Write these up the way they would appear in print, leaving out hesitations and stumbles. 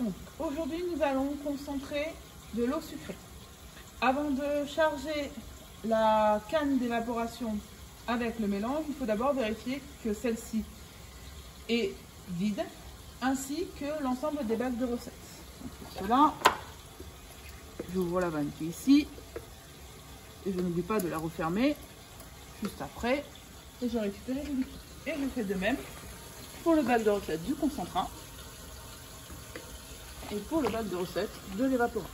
Donc, aujourd'hui, nous allons concentrer de l'eau sucrée. Avant de charger la canne d'évaporation avec le mélange, il faut d'abord vérifier que celle-ci est vide, ainsi que l'ensemble des bacs de recettes. Donc, pour cela, j'ouvre la vanne qui est ici, et je n'oublie pas de la refermer juste après, et je récupère le liquide. Et je fais de même pour le bac de recettes du concentrat et pour le bac de recettes de l'évaporant.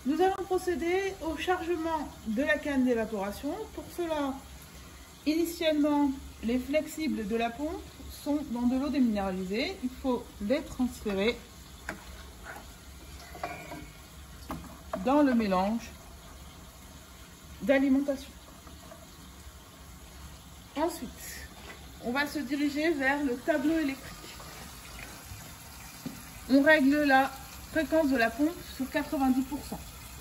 Nous allons procéder au chargement de la canne d'évaporation. Pour cela, initialement, les flexibles de la pompe sont dans de l'eau déminéralisée. Il faut les transférer dans le mélange d'alimentation. Ensuite, on va se diriger vers le tableau électrique. On règle la fréquence de la pompe sur 90%.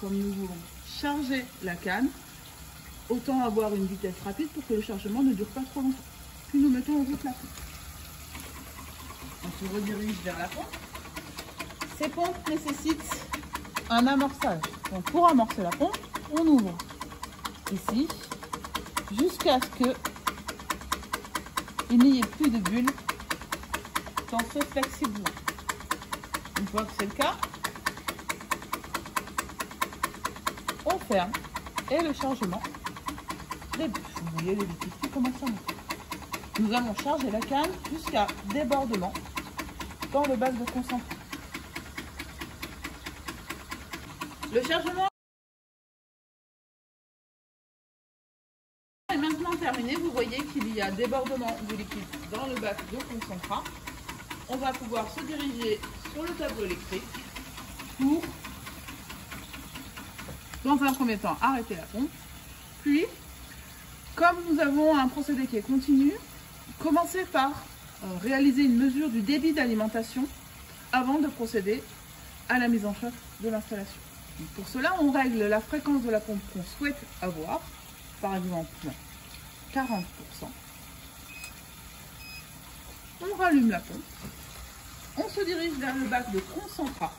Comme nous voulons charger la canne, autant avoir une vitesse rapide pour que le chargement ne dure pas trop longtemps. Puis nous mettons en route la pompe. On se redirige vers la pompe. Ces pompes nécessitent un amorçage. Donc pour amorcer la pompe, on ouvre ici jusqu'à ce qu'il n'y ait plus de bulles dans ce flexible-là. Une fois que c'est le cas, on ferme et le chargement débute. Vous voyez les liquides qui commencent à monter. Nous allons charger la canne jusqu'à débordement dans le bac de concentrat. Le chargement est maintenant terminé. Vous voyez qu'il y a débordement du liquide dans le bac de concentrat. On va pouvoir se diriger sur le tableau électrique pour, dans un premier temps, arrêter la pompe. Puis, comme nous avons un procédé qui est continu, commencer par réaliser une mesure du débit d'alimentation avant de procéder à la mise en chauffe de l'installation. Pour cela, on règle la fréquence de la pompe qu'on souhaite avoir, par exemple 40%. On rallume la pompe. On se dirige vers le bac de concentrat.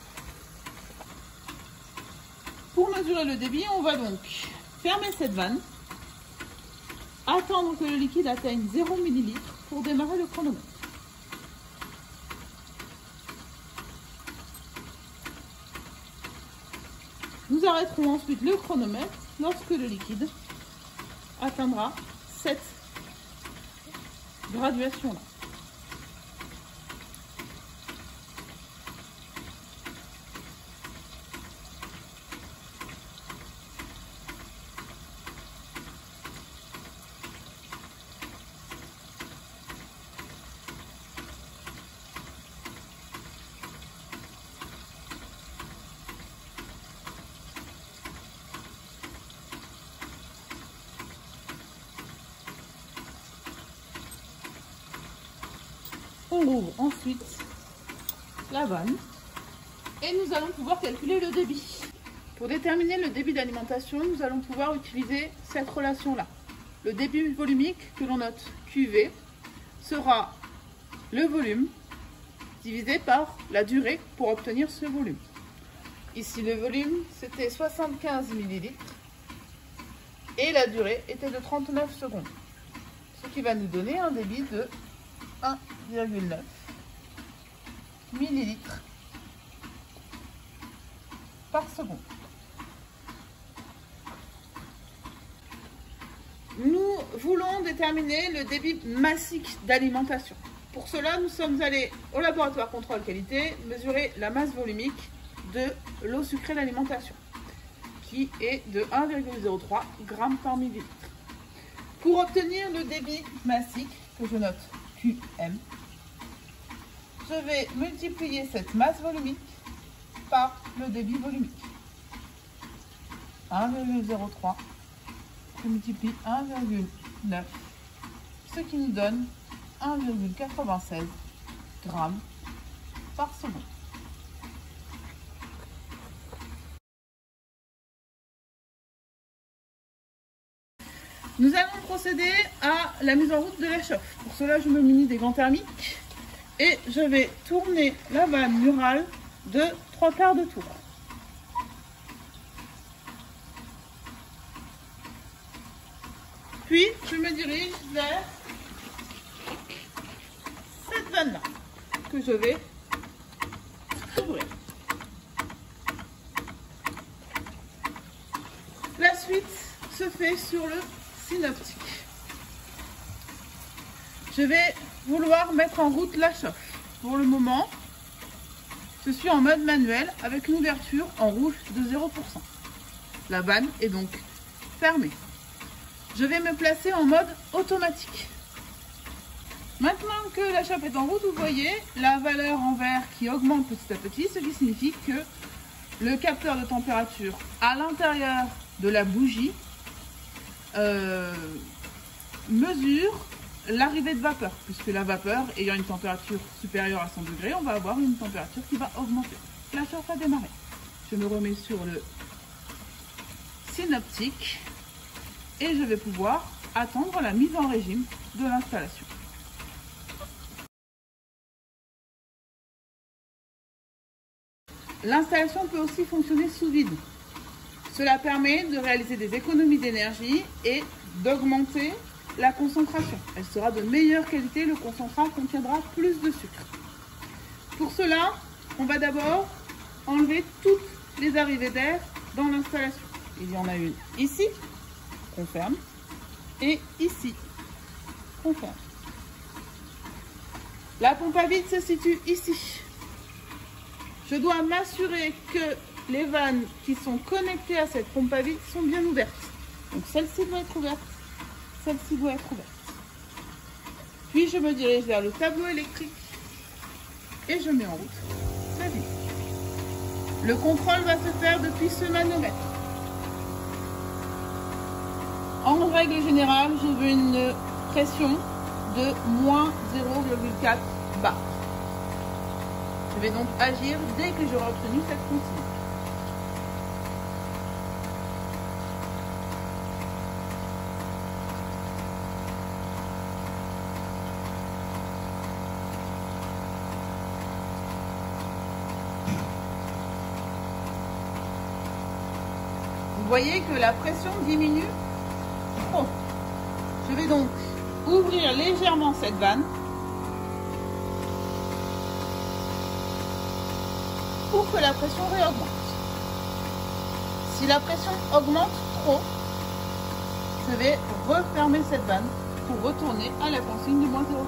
Pour mesurer le débit, on va donc fermer cette vanne, attendre que le liquide atteigne 0 ml pour démarrer le chronomètre. Nous arrêterons ensuite le chronomètre lorsque le liquide atteindra cette graduation-là. On ouvre ensuite la vanne et nous allons pouvoir calculer le débit. Pour déterminer le débit d'alimentation, nous allons pouvoir utiliser cette relation-là. Le débit volumique, que l'on note QV, sera le volume divisé par la durée pour obtenir ce volume. Ici, le volume, c'était 75 ml et la durée était de 39 secondes. Ce qui va nous donner un débit de 1,9 ml par seconde. Nous voulons déterminer le débit massique d'alimentation. Pour cela, nous sommes allés au laboratoire contrôle qualité mesurer la masse volumique de l'eau sucrée d'alimentation, qui est de 1,03 g par millilitre. Pour obtenir le débit massique, que je note QM, je vais multiplier cette masse volumique par le débit volumique. 1,03, je multiplie 1,9, ce qui nous donne 1,96 g par seconde. Nous allons procéder à la mise en route de la chauffe. Pour cela, je me munis des gants thermiques et je vais tourner la vanne murale de 3/4 de tour. Puis, je me dirige vers cette vanne-là que je vais ouvrir. La suite se fait sur le synoptique. Je vais vouloir mettre en route la chauffe. Pour le moment, je suis en mode manuel avec une ouverture en rouge de 0%. La vanne est donc fermée. Je vais me placer en mode automatique. Maintenant que la chauffe est en route, vous voyez la valeur en vert qui augmente petit à petit, ce qui signifie que le capteur de température à l'intérieur de la bougie mesure l'arrivée de vapeur, puisque la vapeur ayant une température supérieure à 100 degrés, on va avoir une température qui va augmenter. La chauffe a démarré. Je me remets sur le synoptique et je vais pouvoir attendre la mise en régime de l'installation. L'installation peut aussi fonctionner sous vide. Cela permet de réaliser des économies d'énergie et d'augmenter la concentration. Elle sera de meilleure qualité, le concentrat contiendra plus de sucre. Pour cela, on va d'abord enlever toutes les arrivées d'air dans l'installation. Il y en a une ici, qu'on ferme, et ici, qu'on ferme. La pompe à vide se situe ici. Je dois m'assurer que les vannes qui sont connectées à cette pompe à vide sont bien ouvertes. Donc celle-ci doit être ouverte, celle-ci doit être ouverte. Puis je me dirige vers le tableau électrique et je mets en route la vis. Le contrôle va se faire depuis ce manomètre. En règle générale, je veux une pression de moins 0,4 bar. Je vais donc agir dès que j'aurai obtenu cette consigne. Vous voyez que la pression diminue trop. Je vais donc ouvrir légèrement cette vanne pour que la pression réaugmente. Si la pression augmente trop, je vais refermer cette vanne pour retourner à la consigne de moins 0,4.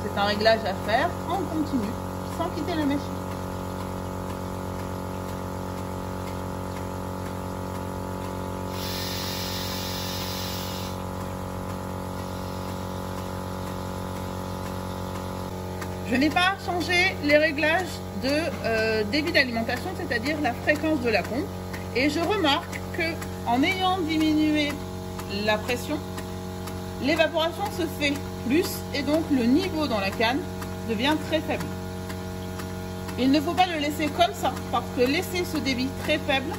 C'est un réglage à faire en continu sans quitter la machine. Je n'ai pas changé les réglages de débit d'alimentation, c'est-à-dire la fréquence de la pompe. Et je remarque qu'en ayant diminué la pression, l'évaporation se fait plus et donc le niveau dans la canne devient très faible. Il ne faut pas le laisser comme ça, parce que laisser ce débit très faible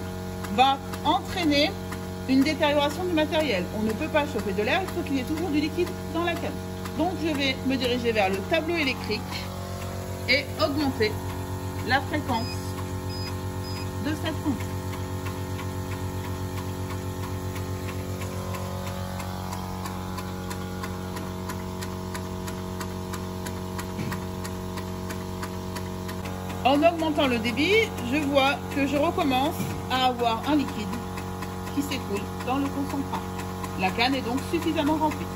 va entraîner une détérioration du matériel. On ne peut pas chauffer de l'air, il faut qu'il y ait toujours du liquide dans la canne. Donc je vais me diriger vers le tableau électrique et augmenter la fréquence de cette pompe. En augmentant le débit, je vois que je recommence à avoir un liquide qui s'écoule dans le concentrat. La canne est donc suffisamment remplie.